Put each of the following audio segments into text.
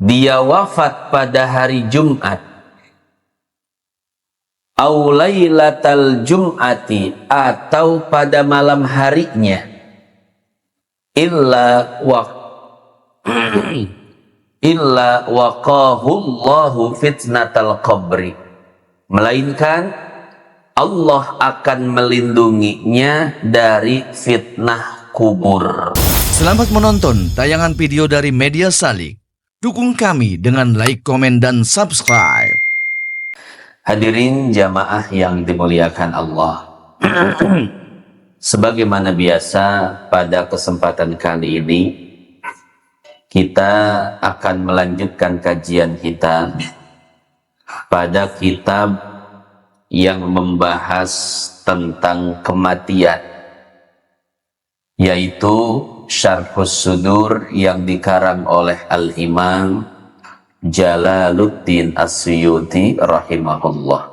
dia wafat pada hari Jumat, au lailatal jum'ati, atau pada malam harinya, illa waqahullahu fitnatal qabri, melainkan Allah akan melindunginya dari fitnah kubur. Selamat menonton tayangan video dari Media Salik. Dukung kami dengan like, komen, dan subscribe. Hadirin jamaah yang dimuliakan Allah. Sebagaimana biasa, pada kesempatan kali ini kita akan melanjutkan kajian kita pada kitab yang membahas tentang kematian, yaitu Syarhus Sudur yang dikarang oleh Al-Imam Jalaluddin As-Suyuti rahimahullah.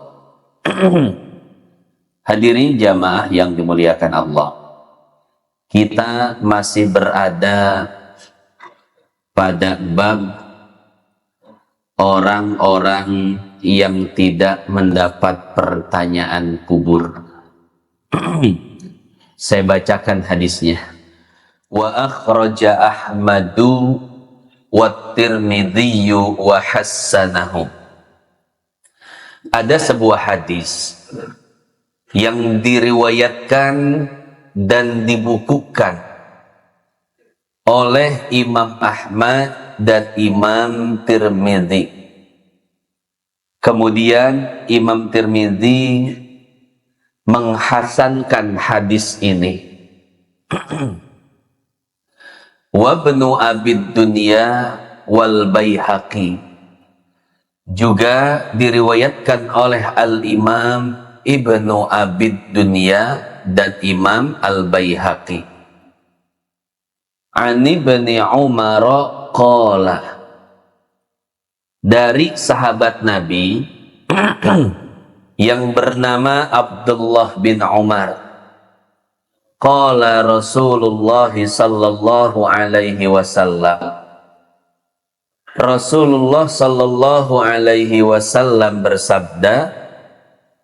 Hadirin jamaah yang dimuliakan Allah, kita masih berada pada bab orang-orang yang tidak mendapat pertanyaan kubur. Saya bacakan hadisnya. Wa akhraja Ahmadu wa Tirmidzi wa hassanahu. Ada sebuah hadis yang diriwayatkan dan dibukukan oleh Imam Ahmad dan Imam Tirmidzi. Kemudian Imam Tirmidzi menghasankan hadis ini. Wa Ibnu Abid Dunya wal Baihaqi, juga diriwayatkan oleh Al-Imam Ibnu Abid Dunya dan Imam Al-Baihaqi. An Ibni Umar qala, dari sahabat Nabi yang bernama Abdullah bin Umar, qala Rasulullah sallallahu alaihi wasallam, Rasulullah sallallahu alaihi wasallam bersabda,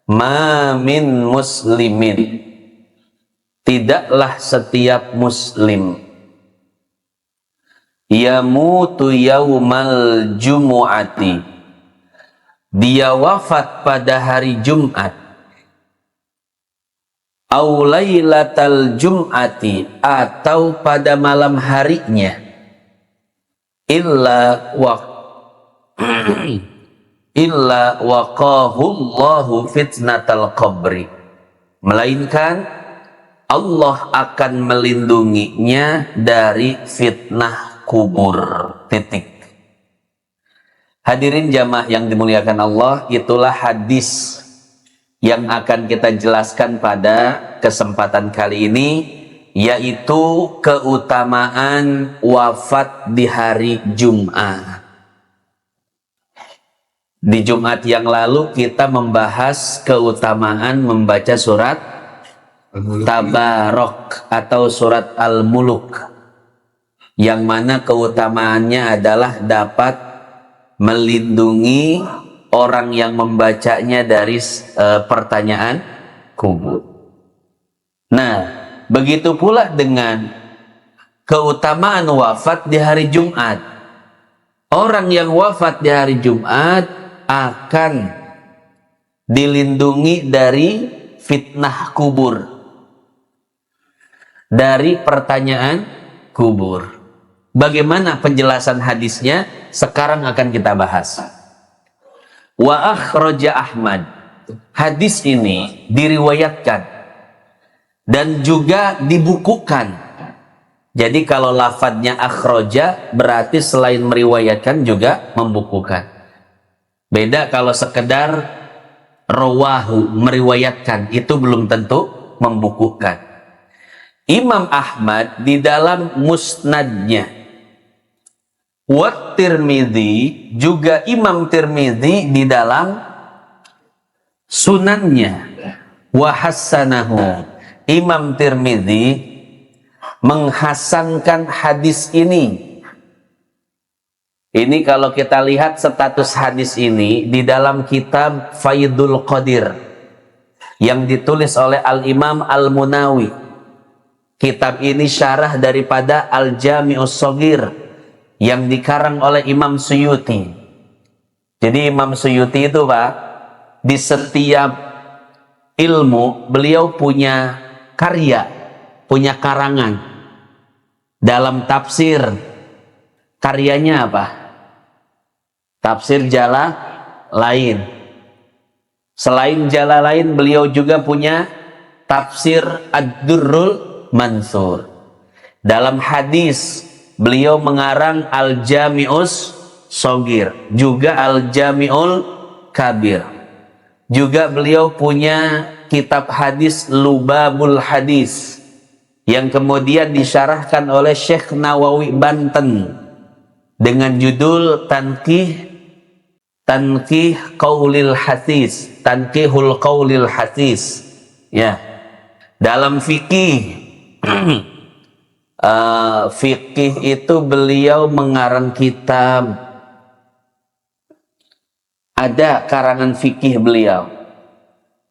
ma min muslimin, tidaklah setiap muslim, yamutu yaumal jumu'ati, dia wafat pada hari Jumat, au lailatal jum'ati, atau pada malam harinya, illa waqahullahu fitnatal qabri, melainkan Allah akan melindunginya dari fitnah kubur. Titik. Hadirin jamaah yang dimuliakan Allah, itulah hadis yang akan kita jelaskan pada kesempatan kali ini, yaitu keutamaan wafat di hari Jumat. Di Jumat yang lalu kita membahas keutamaan membaca surat Tabarok atau surat Al-Muluk, yang mana keutamaannya adalah dapat melindungi orang yang membacanya dari pertanyaan kubur. Nah, begitu pula dengan keutamaan wafat di hari Jumat. Orang yang wafat di hari Jumat akan dilindungi dari fitnah kubur, dari pertanyaan kubur. Bagaimana penjelasan hadisnya? Sekarang akan kita bahas. Wa akhraja Ahmad, hadis ini diriwayatkan dan juga dibukukan. Jadi kalau lafadznya akhraja berarti selain meriwayatkan juga membukukan. Beda kalau sekedar rawahu, meriwayatkan, itu belum tentu membukukan. Imam Ahmad di dalam musnadnya, wa Tirmidzi, juga Imam Tirmidzi di dalam sunannya, wa hassanahu, Imam Tirmidzi menghasankan hadis ini, Ini kalau kita lihat status hadis ini di dalam kitab Faidul Qadir yang ditulis oleh Al-Imam Al-Munawi. Kitab ini syarah daripada Al-Jami'us Shaghir yang dikarang oleh Imam Suyuti. Jadi Imam Suyuti itu Pak, di setiap ilmu beliau punya karya, punya karangan. Dalam tafsir, karyanya apa? Tafsir Jalalain. Selain Jalalain, beliau juga punya tafsir Ad-Durrul Mansur. Dalam hadis, beliau mengarang Al-Jami'us Shaghir, juga Al-Jami'ul Kabir. Juga beliau punya kitab hadis Lubabul Hadis yang kemudian disyarahkan oleh Syekh Nawawi Banten dengan judul Tanqih Qaulil Hadis, Tanqihul Qaulil Hadis. Ya. Dalam fikih fikih itu beliau mengarang kitab, ada karangan fikih beliau,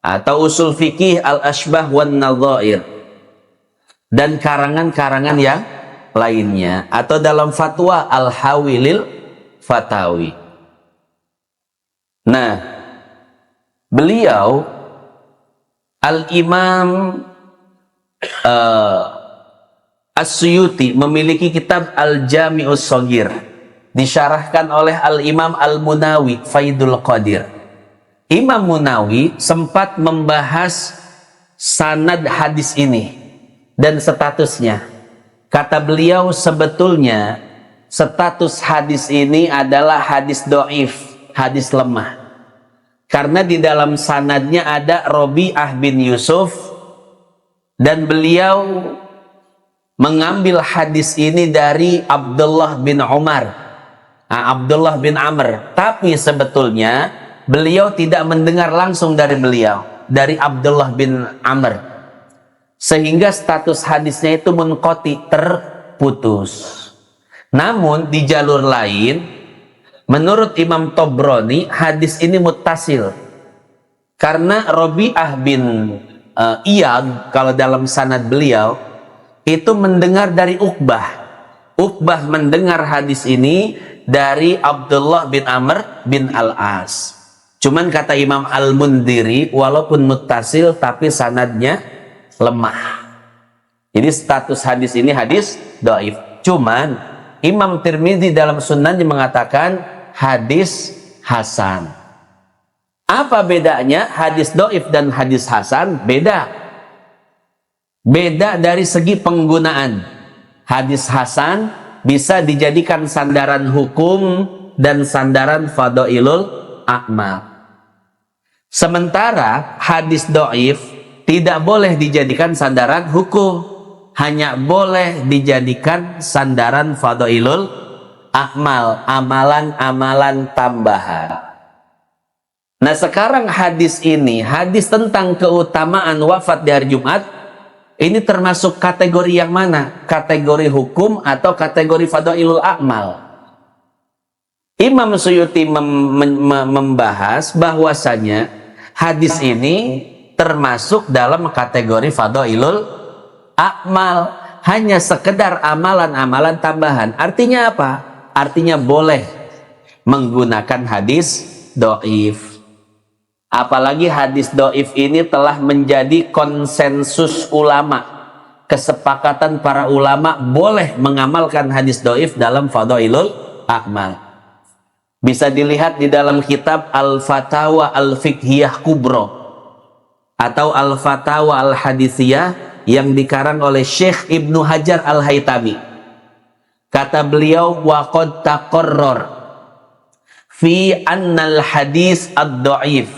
atau usul fikih Al-Ashbah wan Nadhair, dan karangan-karangan yang lainnya, atau dalam fatwa Al-Hawilil Fatawi. Nah, beliau Al-Imam As-Suyuti memiliki kitab Al-Jami'us Shaghir, disyarahkan oleh Al-Imam Al-Munawi Faidul Qadir. Imam Munawi sempat membahas sanad hadis ini dan statusnya. Kata beliau, sebetulnya status hadis ini adalah hadis dhaif, hadis lemah. Karena di dalam sanadnya ada Rabi'ah bin Yusuf, dan beliau mengambil hadis ini dari Abdullah bin Umar, Abdullah bin Amr. Tapi sebetulnya beliau tidak mendengar langsung dari beliau, dari Abdullah bin Amr. Sehingga status hadisnya itu munqati, terputus. Namun di jalur lain, menurut Imam Tabrani, hadis ini muttasil. Karena Rabi'ah bin Iyad, kalau dalam sanad beliau, itu mendengar dari Uqbah. Uqbah mendengar hadis ini dari Abdullah bin Amr bin Al-As. Cuman kata Imam Al-Mundhiri, walaupun muttasil tapi sanadnya lemah. Jadi status hadis ini hadis dhaif. Cuman Imam Tirmidzi dalam sunannya mengatakan hadis hasan. Apa bedanya hadis dhaif dan hadis hasan? Beda. Beda dari segi penggunaan. Hadis hasan bisa dijadikan sandaran hukum dan sandaran fadailul a'mal. Sementara hadis dhaif tidak boleh dijadikan sandaran hukum, hanya boleh dijadikan sandaran fadailul a'mal, amalan-amalan tambahan. Nah, sekarang hadis ini, hadis tentang keutamaan wafat di hari Jumat, ini termasuk kategori yang mana? Kategori hukum atau kategori fadailul a'mal? Imam Suyuti membahas bahwasanya hadis ini termasuk dalam kategori fadailul a'mal, hanya sekedar amalan-amalan tambahan. Artinya apa? Artinya boleh menggunakan hadis dhaif. Apalagi hadis dhaif ini telah menjadi konsensus ulama, kesepakatan para ulama boleh mengamalkan hadis dhaif dalam fadailul a'mal. Bisa dilihat di dalam kitab Al-Fatawa Al-Fiqhiyah Kubro atau Al-Fatawa Al-Hadithiyah yang dikarang oleh Syekh Ibnu Hajar Al-Haytami. Kata beliau, waqad taqarrar fi annal hadis ad-dha'if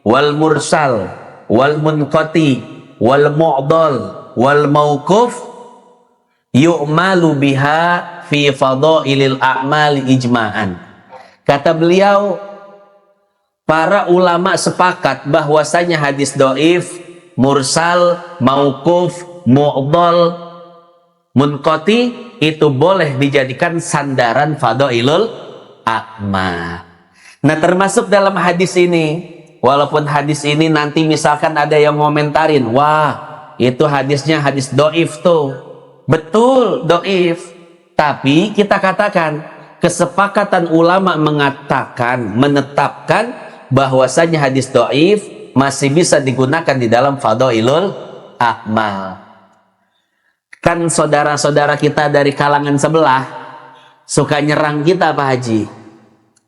wal mursal wal munqati wal mu'dal wal mauquf yu'malu biha fi fadailil a'mal ijma'an. Kata beliau, para ulama sepakat bahwasanya hadis dhaif, mursal, mauquf, mu'dal, munqati itu boleh dijadikan sandaran fadailul a'ma. Nah, termasuk dalam hadis ini, walaupun hadis ini nanti misalkan ada yang ngomentarin, wah itu hadisnya hadis doif tuh. Betul, doif. Tapi kita katakan, kesepakatan ulama mengatakan, menetapkan bahwasanya hadis doif masih bisa digunakan di dalam fadailul a'mal. Kan saudara-saudara kita dari kalangan sebelah suka nyerang kita, Pak Haji.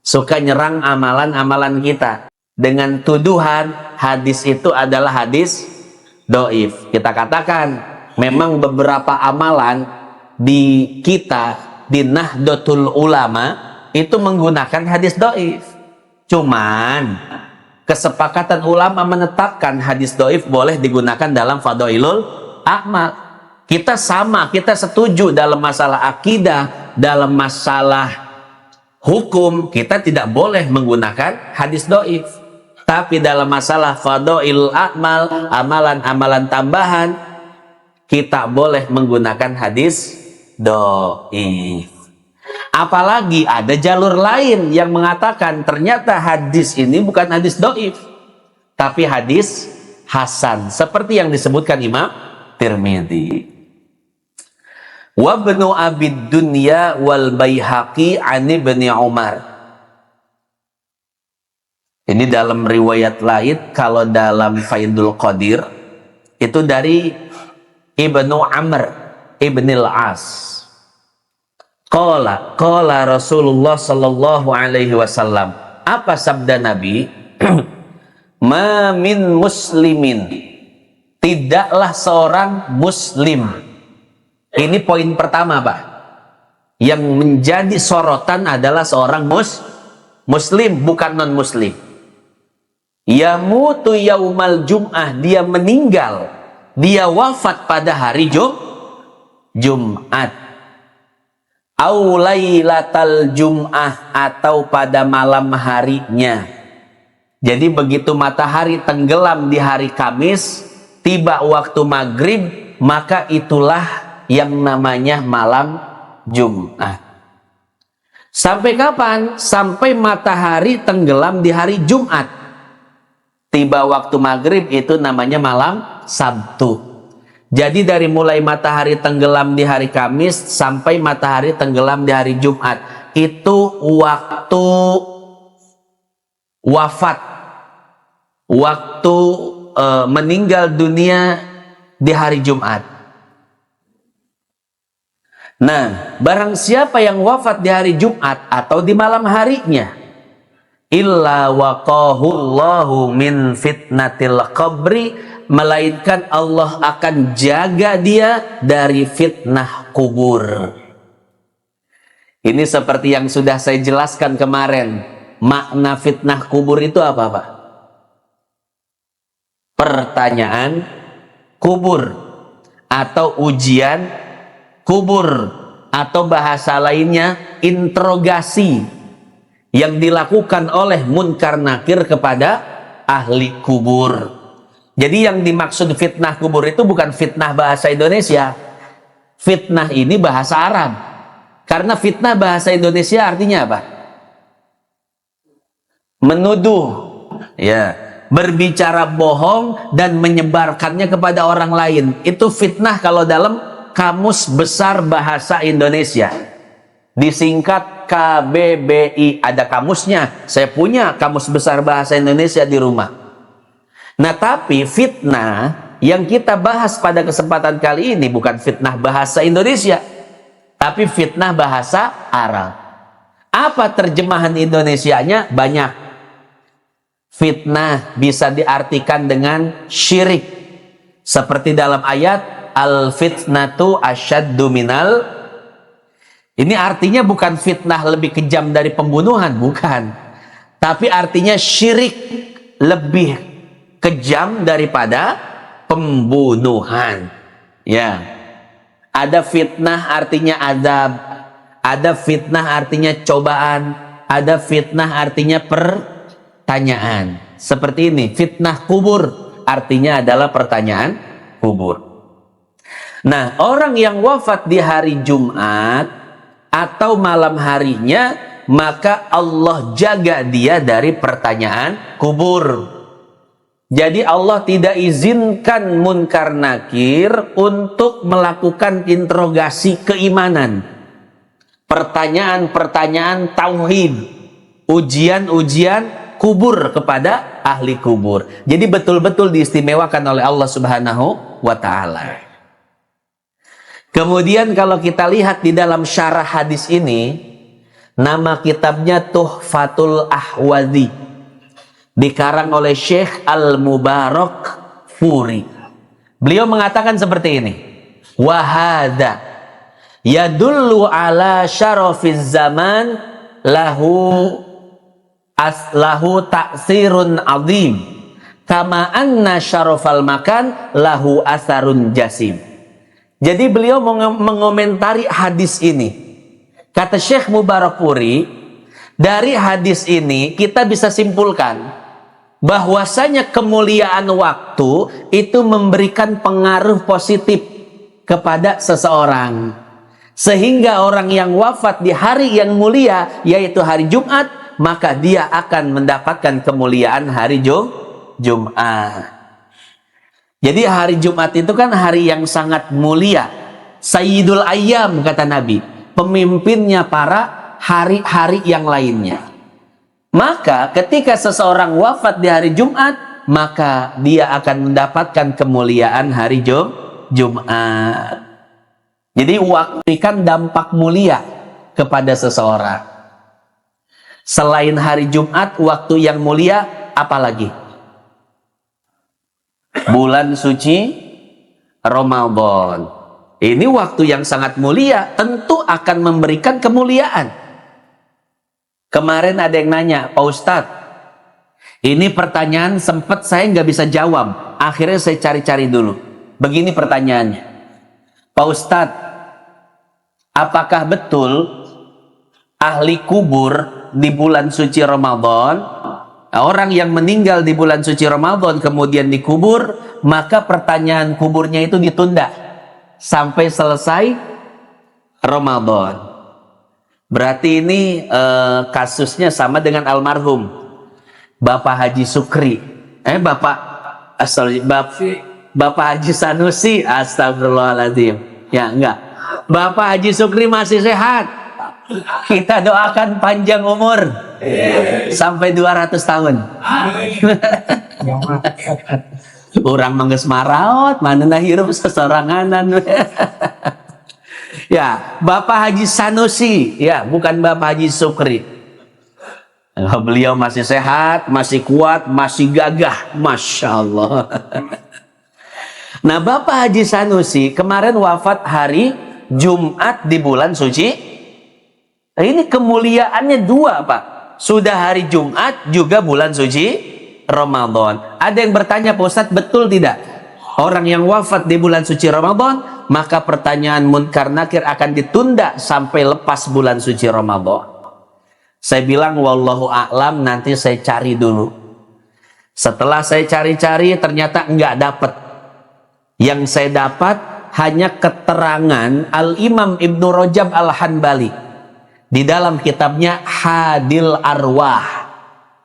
Suka nyerang amalan-amalan kita dengan tuduhan hadis itu adalah hadis doif. Kita katakan memang beberapa amalan di kita di Nahdlatul Ulama itu menggunakan hadis doif. Cuman kesepakatan ulama menetapkan hadis doif boleh digunakan dalam fadailul a'mal. Kita sama, kita setuju dalam masalah akidah, dalam masalah hukum, kita tidak boleh menggunakan hadis doif. Tapi dalam masalah fadailul a'mal, amalan-amalan tambahan, kita boleh menggunakan hadis doif. Apalagi ada jalur lain yang mengatakan ternyata hadis ini bukan hadis doif, tapi hadis hasan, seperti yang disebutkan Imam Tirmidzi. Wa ibnu Abid Dunya wal Baihaqi an Ibni Umar. Ini dalam riwayat lain, kalau dalam Faidul Qadir itu dari Ibnu Amr Ibnil As. Qala Rasulullah sallallahu alaihi wasallam. Apa sabda Nabi? Ma min muslimin, tidaklah seorang muslim. Ini poin pertama, Pak. Yang menjadi sorotan adalah seorang muslim, bukan non-muslim. Yamutu yaumal jum'ah, dia meninggal, dia wafat pada hari Jumat. Au lailatal jum'ah, atau pada malam harinya. Jadi begitu matahari tenggelam di hari Kamis, tiba waktu maghrib, maka itulah yang namanya malam Jumat. Sampai kapan? Sampai matahari tenggelam di hari Jumat. Tiba waktu maghrib, itu namanya malam Sabtu. Jadi dari mulai matahari tenggelam di hari Kamis sampai matahari tenggelam di hari Jumat, itu waktu wafat, waktu meninggal dunia di hari Jumat. Nah, barang siapa yang wafat di hari Jumat atau di malam harinya, illa waqahullahu min fitnatil qabri, melainkan Allah akan jaga dia dari fitnah kubur. Ini seperti yang sudah saya jelaskan kemarin. Makna fitnah kubur itu apa, Pak? Pertanyaan kubur atau ujian kubur, atau bahasa lainnya interogasi yang dilakukan oleh munkar nakir kepada ahli kubur. Jadi yang dimaksud fitnah kubur itu bukan fitnah bahasa Indonesia. Fitnah ini bahasa Arab. Karena fitnah bahasa Indonesia artinya apa? Menuduh, ya, berbicara bohong dan menyebarkannya kepada orang lain. Itu fitnah kalau dalam Kamus Besar Bahasa Indonesia, disingkat KBBI. Ada kamusnya, saya punya Kamus Besar Bahasa Indonesia di rumah. Nah, tapi fitnah yang kita bahas pada kesempatan kali ini bukan fitnah bahasa Indonesia, tapi fitnah bahasa Arab. Apa terjemahan Indonesianya? Banyak. Fitnah bisa diartikan dengan syirik, seperti dalam ayat al-fitnatu asyaddu minal. Ini artinya bukan fitnah lebih kejam dari pembunuhan, bukan. Tapi artinya syirik lebih kejam daripada pembunuhan. Ya. Ada fitnah artinya azab, ada fitnah artinya cobaan, ada fitnah artinya pertanyaan. Seperti ini, fitnah kubur artinya adalah pertanyaan kubur. Nah, orang yang wafat di hari Jumat atau malam harinya, maka Allah jaga dia dari pertanyaan kubur. Jadi Allah tidak izinkan munkar nakir untuk melakukan interogasi keimanan, pertanyaan-pertanyaan tauhid, ujian-ujian kubur kepada ahli kubur. Jadi betul-betul diistimewakan oleh Allah Subhanahu wa ta'ala. Kemudian kalau kita lihat di dalam syarah hadis ini, nama kitabnya Tuhfatul Ahwazi, dikarang oleh Syekh Al-Mubarakfuri. Beliau mengatakan seperti ini, wahada yadullu ala syarafiz zaman lahu ta'sirun azim kama anna syarafal makan lahu asarun jasim. Jadi beliau mengomentari hadis ini. Kata Syekh Mubarakfuri, dari hadis ini kita bisa simpulkan bahwasanya kemuliaan waktu itu memberikan pengaruh positif kepada seseorang, sehingga orang yang wafat di hari yang mulia yaitu hari Jumat, maka dia akan mendapatkan kemuliaan hari Jumat. Jadi hari Jumat itu kan hari yang sangat mulia, Sayyidul Ayyam kata Nabi, pemimpinnya para hari-hari yang lainnya. Maka ketika seseorang wafat di hari Jumat, maka dia akan mendapatkan kemuliaan hari Jumat. Jadi waktu memberikan dampak mulia kepada seseorang. Selain hari Jumat, waktu yang mulia apalagi? Bulan suci Ramadan. Ini waktu yang sangat mulia, tentu akan memberikan kemuliaan. Kemarin ada yang nanya, Pak Ustadz, ini pertanyaan sempat saya nggak bisa jawab. Akhirnya saya cari-cari dulu. Begini pertanyaannya, Pak Ustadz, apakah betul ahli kubur di bulan suci Ramadan, orang yang meninggal di bulan suci Ramadan kemudian dikubur, maka pertanyaan kuburnya itu ditunda sampai selesai Ramadan? Berarti ini kasusnya sama dengan almarhum Bapak Haji Sukri. Bapak Haji Sanusi, astagfirullahaladzim. Ya, enggak. Bapak Haji Sukri masih sehat. Kita doakan panjang umur sampai 200 tahun. Orang mangges maraot, mana hirup sesoranganan. Ya, Bapak Haji Sanusi, ya, bukan Bapak Haji Sukri. Beliau masih sehat, masih kuat, masih gagah, Masya Allah. Nah, Bapak Haji Sanusi kemarin wafat hari Jumat di bulan suci. Nah, ini kemuliaannya dua, Pak. Sudah hari Jumat, juga bulan suci Ramadan. Ada yang bertanya, Pak Ustadz, betul tidak? Orang yang wafat di bulan suci Ramadan, maka pertanyaan munkar nakir akan ditunda sampai lepas bulan suci Ramadan. Saya bilang, wallahu a'lam, nanti saya cari dulu. Setelah saya cari-cari, ternyata enggak dapat. Yang saya dapat hanya keterangan Al-Imam Ibnu Rajab Al-Hanbali di dalam kitabnya Hadil Arwah.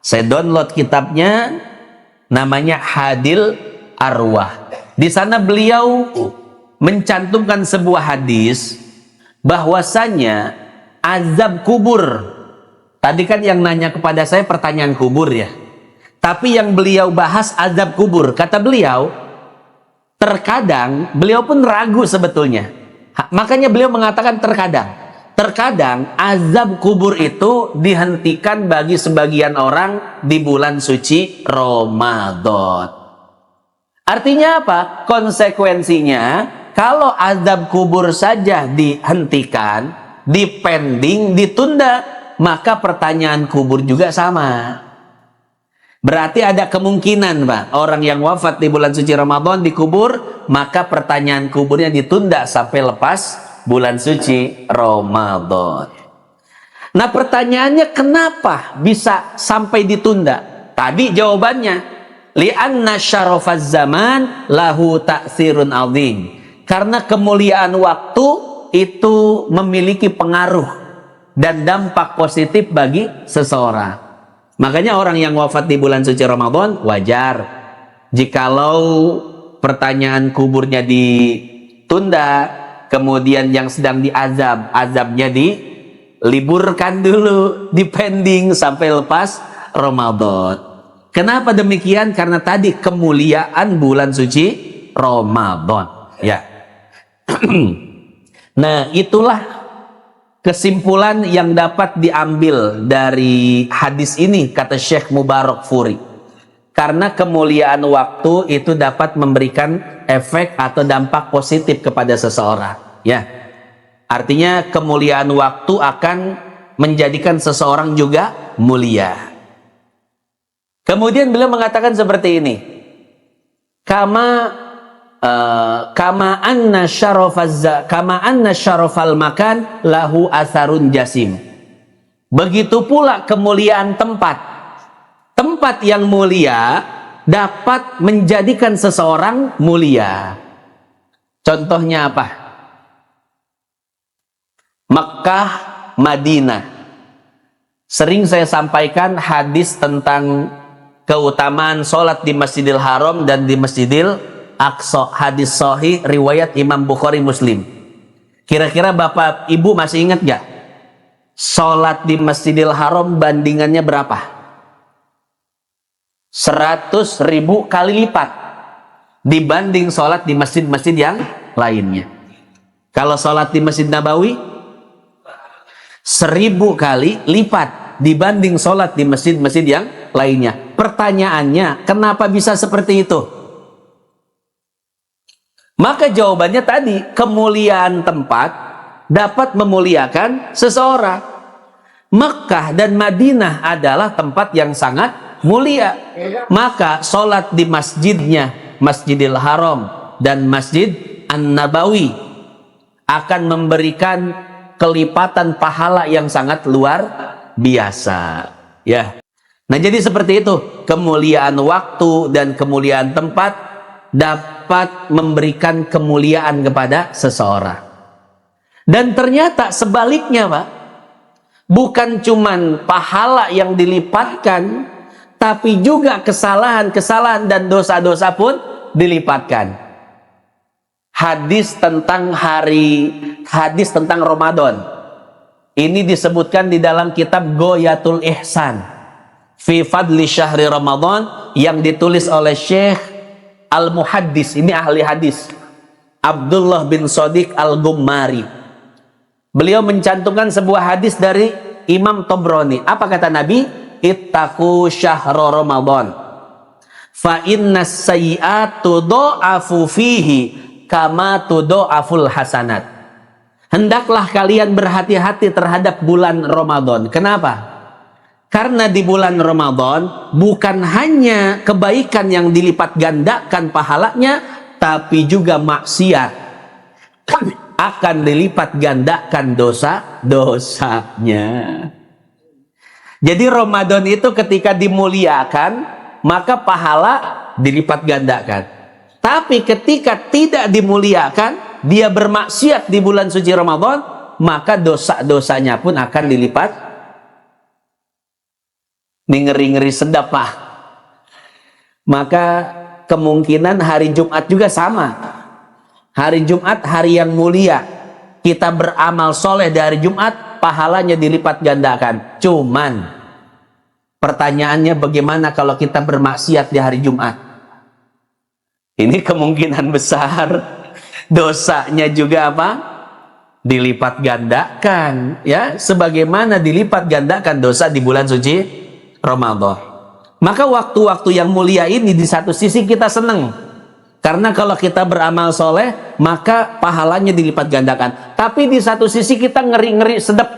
Saya download kitabnya, namanya Hadil Arwah. Di sana beliau mencantumkan sebuah hadis bahwasanya azab kubur. Tadi kan yang nanya kepada saya pertanyaan kubur ya. Tapi yang beliau bahas azab kubur. Kata beliau, terkadang beliau pun ragu sebetulnya. Makanya beliau mengatakan terkadang. Terkadang azab kubur itu dihentikan bagi sebagian orang di bulan suci Ramadan. Artinya apa? Konsekuensinya, kalau azab kubur saja dihentikan, dipending, ditunda, maka pertanyaan kubur juga sama. Berarti ada kemungkinan, Pak, orang yang wafat di bulan suci Ramadan dikubur, maka pertanyaan kuburnya ditunda sampai lepas bulan suci Ramadan. Nah, pertanyaannya kenapa bisa sampai ditunda? Tadi jawabannya, li'anna syarafaz zaman lahu ta'sirun azim. Karena kemuliaan waktu itu memiliki pengaruh dan dampak positif bagi seseorang. Makanya orang yang wafat di bulan suci Ramadan wajar jikalau pertanyaan kuburnya ditunda, kemudian yang sedang diazab, azabnya diliburkan dulu, dipending sampai lepas Ramadan. Kenapa demikian? Karena tadi kemuliaan bulan suci Ramadan. Ya. Nah, itulah kesimpulan yang dapat diambil dari hadis ini, kata Syekh Mubarakfuri. Karena kemuliaan waktu itu dapat memberikan efek atau dampak positif kepada seseorang. Ya. Artinya kemuliaan waktu akan menjadikan seseorang juga mulia. Kemudian beliau mengatakan seperti ini. Kama anna syarafal makan lahu atharun jasim. Begitu pula kemuliaan tempat. Tempat yang mulia dapat menjadikan seseorang mulia. Contohnya apa? Mekkah, Madinah. Sering saya sampaikan hadis tentang keutamaan sholat di Masjidil Haram dan di Masjidil Aqsa, hadis sahih riwayat Imam Bukhari Muslim. Kira-kira Bapak Ibu masih ingat gak? Sholat di Masjidil Haram bandingannya berapa? 100.000 kali lipat dibanding sholat di masjid-masjid yang lainnya. Kalau sholat di Masjid Nabawi 1000 kali lipat dibanding sholat di masjid-masjid yang lainnya. Pertanyaannya, kenapa bisa seperti itu? Maka jawabannya tadi, kemuliaan tempat dapat memuliakan seseorang. Mekkah dan Madinah adalah tempat yang sangat mulia. Maka sholat di masjidnya, Masjidil Haram dan Masjid An-Nabawi akan memberikan kelipatan pahala yang sangat luar biasa. Ya. Nah, jadi seperti itu, kemuliaan waktu dan kemuliaan tempat dapat memberikan kemuliaan kepada seseorang. Dan ternyata sebaliknya, Pak, bukan cuman pahala yang dilipatkan, tapi juga kesalahan-kesalahan dan dosa-dosa pun dilipatkan. Hadis tentang Ramadan ini disebutkan di dalam kitab Ghoyatul Ihsan fi Fadli Syahri Ramadan yang ditulis oleh Syekh Al-Muhaddis, ini ahli hadis, Abdullah bin Shadiq Al-Gummari. Beliau mencantumkan sebuah hadis dari Imam Tabrani. Apa kata Nabi? Ittaqu syahra Ramadan fa innas sayyi'atu tudo'afu fihi kama tudo'aful hasanat. Hendaklah kalian berhati-hati terhadap bulan Ramadan. Kenapa? Karena di bulan Ramadan bukan hanya kebaikan yang dilipat gandakan pahalanya, tapi juga maksiat akan dilipat gandakan dosa-dosanya. Jadi Ramadan itu ketika dimuliakan, maka pahala dilipat gandakan. Tapi ketika tidak dimuliakan, dia bermaksiat di bulan suci Ramadan, maka dosa-dosanya pun akan dilipat. Ini ngeri-ngeri sedap, Pak. Maka kemungkinan hari Jumat juga sama. Hari Jumat hari yang mulia. Kita beramal soleh dari Jumat, pahalanya dilipat gandakan. Cuman pertanyaannya, bagaimana kalau kita bermaksiat di hari Jumat? Ini kemungkinan besar dosanya juga apa? Dilipat gandakan, ya, sebagaimana dilipat gandakan dosa di bulan suci Ramadan. Maka waktu-waktu yang mulia ini di satu sisi kita senang, karena kalau kita beramal soleh maka pahalanya dilipat gandakan. Tapi di satu sisi kita ngeri-ngeri sedap,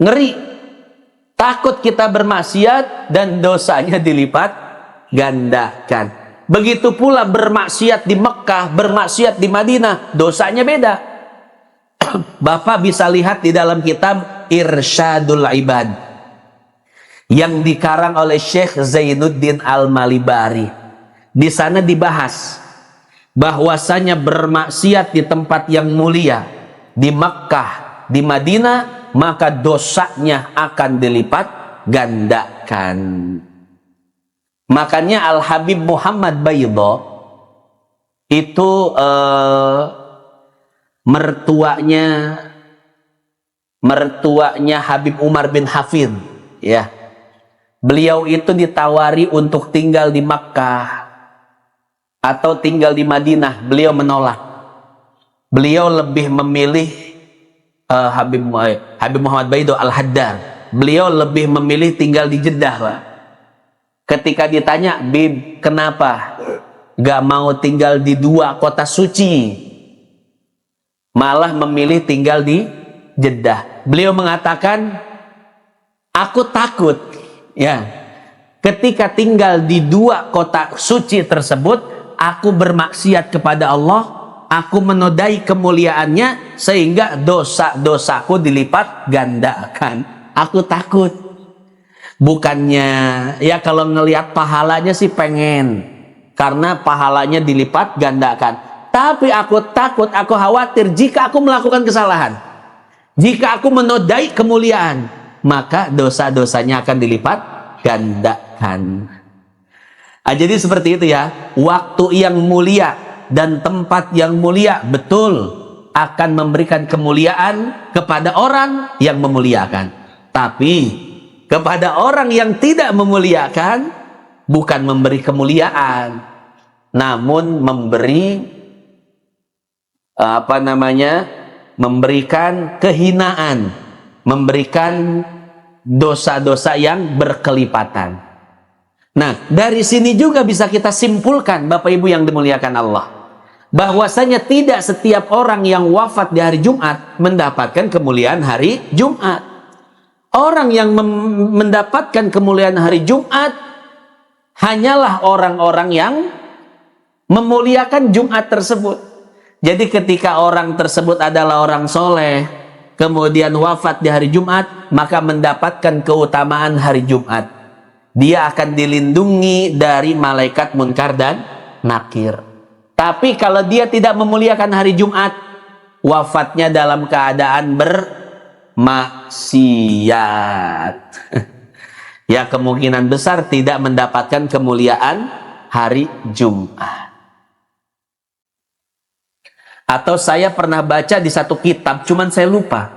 ngeri, takut kita bermaksiat dan dosanya dilipat gandakan. Begitu pula bermaksiat di Mekkah, bermaksiat di Madinah, dosanya beda. Bapak bisa lihat di dalam kitab Irsyadul Ibad yang dikarang oleh Syekh Zainuddin Al-Malibari. Di sana dibahas bahwasanya bermaksiat di tempat yang mulia, di Mekkah, di Madinah, maka dosanya akan dilipat gandakan. Makanya Al-Habib Muhammad Baydha itu mertuanya Habib Umar bin Hafid, ya. Beliau itu ditawari untuk tinggal di Makkah atau tinggal di Madinah, beliau menolak. Beliau lebih memilih Habib Muhammad Baydha Al-Haddad. Beliau lebih memilih tinggal di Jeddah, Pak. Ketika ditanya, "Bib, kenapa gak mau tinggal di dua kota suci, malah memilih tinggal di Jeddah?" Beliau mengatakan, "Aku takut, ya, ketika tinggal di dua kota suci tersebut, aku bermaksiat kepada Allah, aku menodai kemuliaannya, sehingga dosa-dosaku dilipat gandakan. Aku takut." Bukannya, ya kalau ngelihat pahalanya sih pengen, karena pahalanya dilipat gandakan. Tapi aku takut, aku khawatir jika aku melakukan kesalahan, jika aku menodai kemuliaan, maka dosa-dosanya akan dilipat gandakan. Jadi seperti itu ya, waktu yang mulia dan tempat yang mulia betul akan memberikan kemuliaan kepada orang yang memuliakan. Tapi kepada orang yang tidak memuliakan, bukan memberi kemuliaan, namun memberi memberikan kehinaan, memberikan dosa-dosa yang berkelipatan. Nah, dari sini juga bisa kita simpulkan, Bapak Ibu yang dimuliakan Allah, bahwasanya tidak setiap orang yang wafat di hari Jumat mendapatkan kemuliaan hari Jumat. Orang yang mendapatkan kemuliaan hari Jumat hanyalah orang-orang yang memuliakan Jumat tersebut. Jadi ketika orang tersebut adalah orang soleh, kemudian wafat di hari Jumat, maka mendapatkan keutamaan hari Jumat. Dia akan dilindungi dari malaikat munkar dan nakir. Tapi kalau dia tidak memuliakan hari Jumat, wafatnya dalam keadaan bermaksiat, ya kemungkinan besar tidak mendapatkan kemuliaan hari Jumat. Atau saya pernah baca di satu kitab, cuman saya lupa,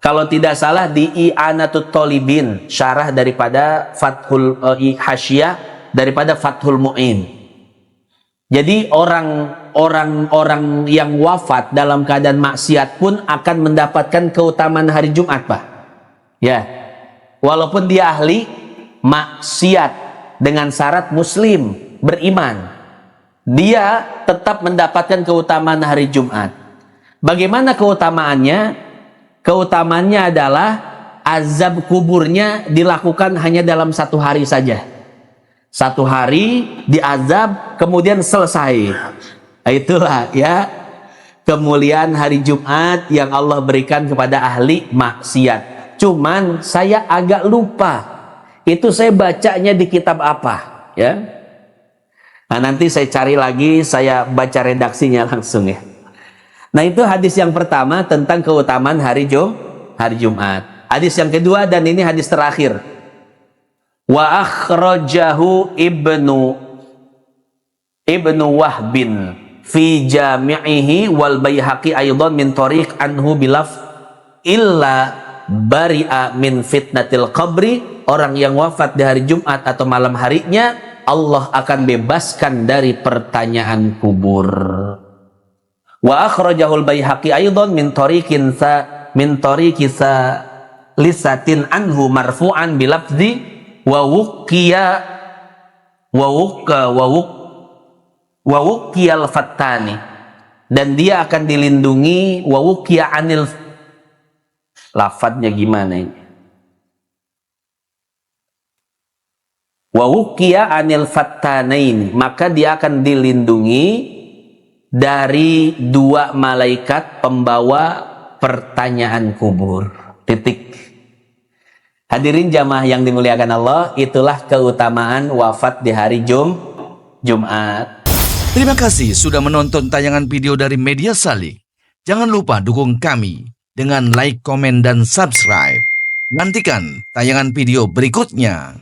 kalau tidak salah di I'anatut Thalibin, syarah daripada Fathul Hasyiyah daripada Fathul Mu'in. Jadi orang-orang yang wafat dalam keadaan maksiat pun akan mendapatkan keutamaan hari Jumat, Pak. Ya, walaupun dia ahli maksiat dengan syarat muslim, beriman, dia tetap mendapatkan keutamaan hari Jumat. Bagaimana keutamaannya? Keutamaannya adalah azab kuburnya dilakukan hanya dalam 1 hari saja. 1 hari diazab, kemudian selesai. Itulah ya kemuliaan hari Jumat yang Allah berikan kepada ahli maksiat. Cuman saya agak lupa, itu saya bacanya di kitab apa, ya. Nah, nanti saya cari lagi, saya baca redaksinya langsung ya. Nah, itu hadis yang pertama tentang keutamaan hari Jumat. Hadis yang kedua, dan ini hadis terakhir. Wa akhrajahu ibnu Wahbin fi jami'ihi wal Baihaqi aidan min tariq anhu bilaf illa bari'a min fitnatil qabri. Orang yang wafat di hari Jumat atau malam harinya, Allah akan bebaskan dari pertanyaan kubur. Wa akhrajahul Baihaqi aidan min tariqin lisatin anhu marfu'an bilafzi wa wuqiyal fattani, dan dia akan dilindungi wa wuqiya anil, lafadznya gimana ini, wa wuqiya anil fattanain, maka dia akan dilindungi dari 2 malaikat pembawa pertanyaan kubur. Titik. Hadirin jamaah yang dimuliakan Allah, itulah keutamaan wafat di hari Jumat. Terima kasih sudah menonton tayangan video dari Media Salik. Jangan lupa dukung kami dengan like, komen, dan subscribe. Nantikan tayangan video berikutnya.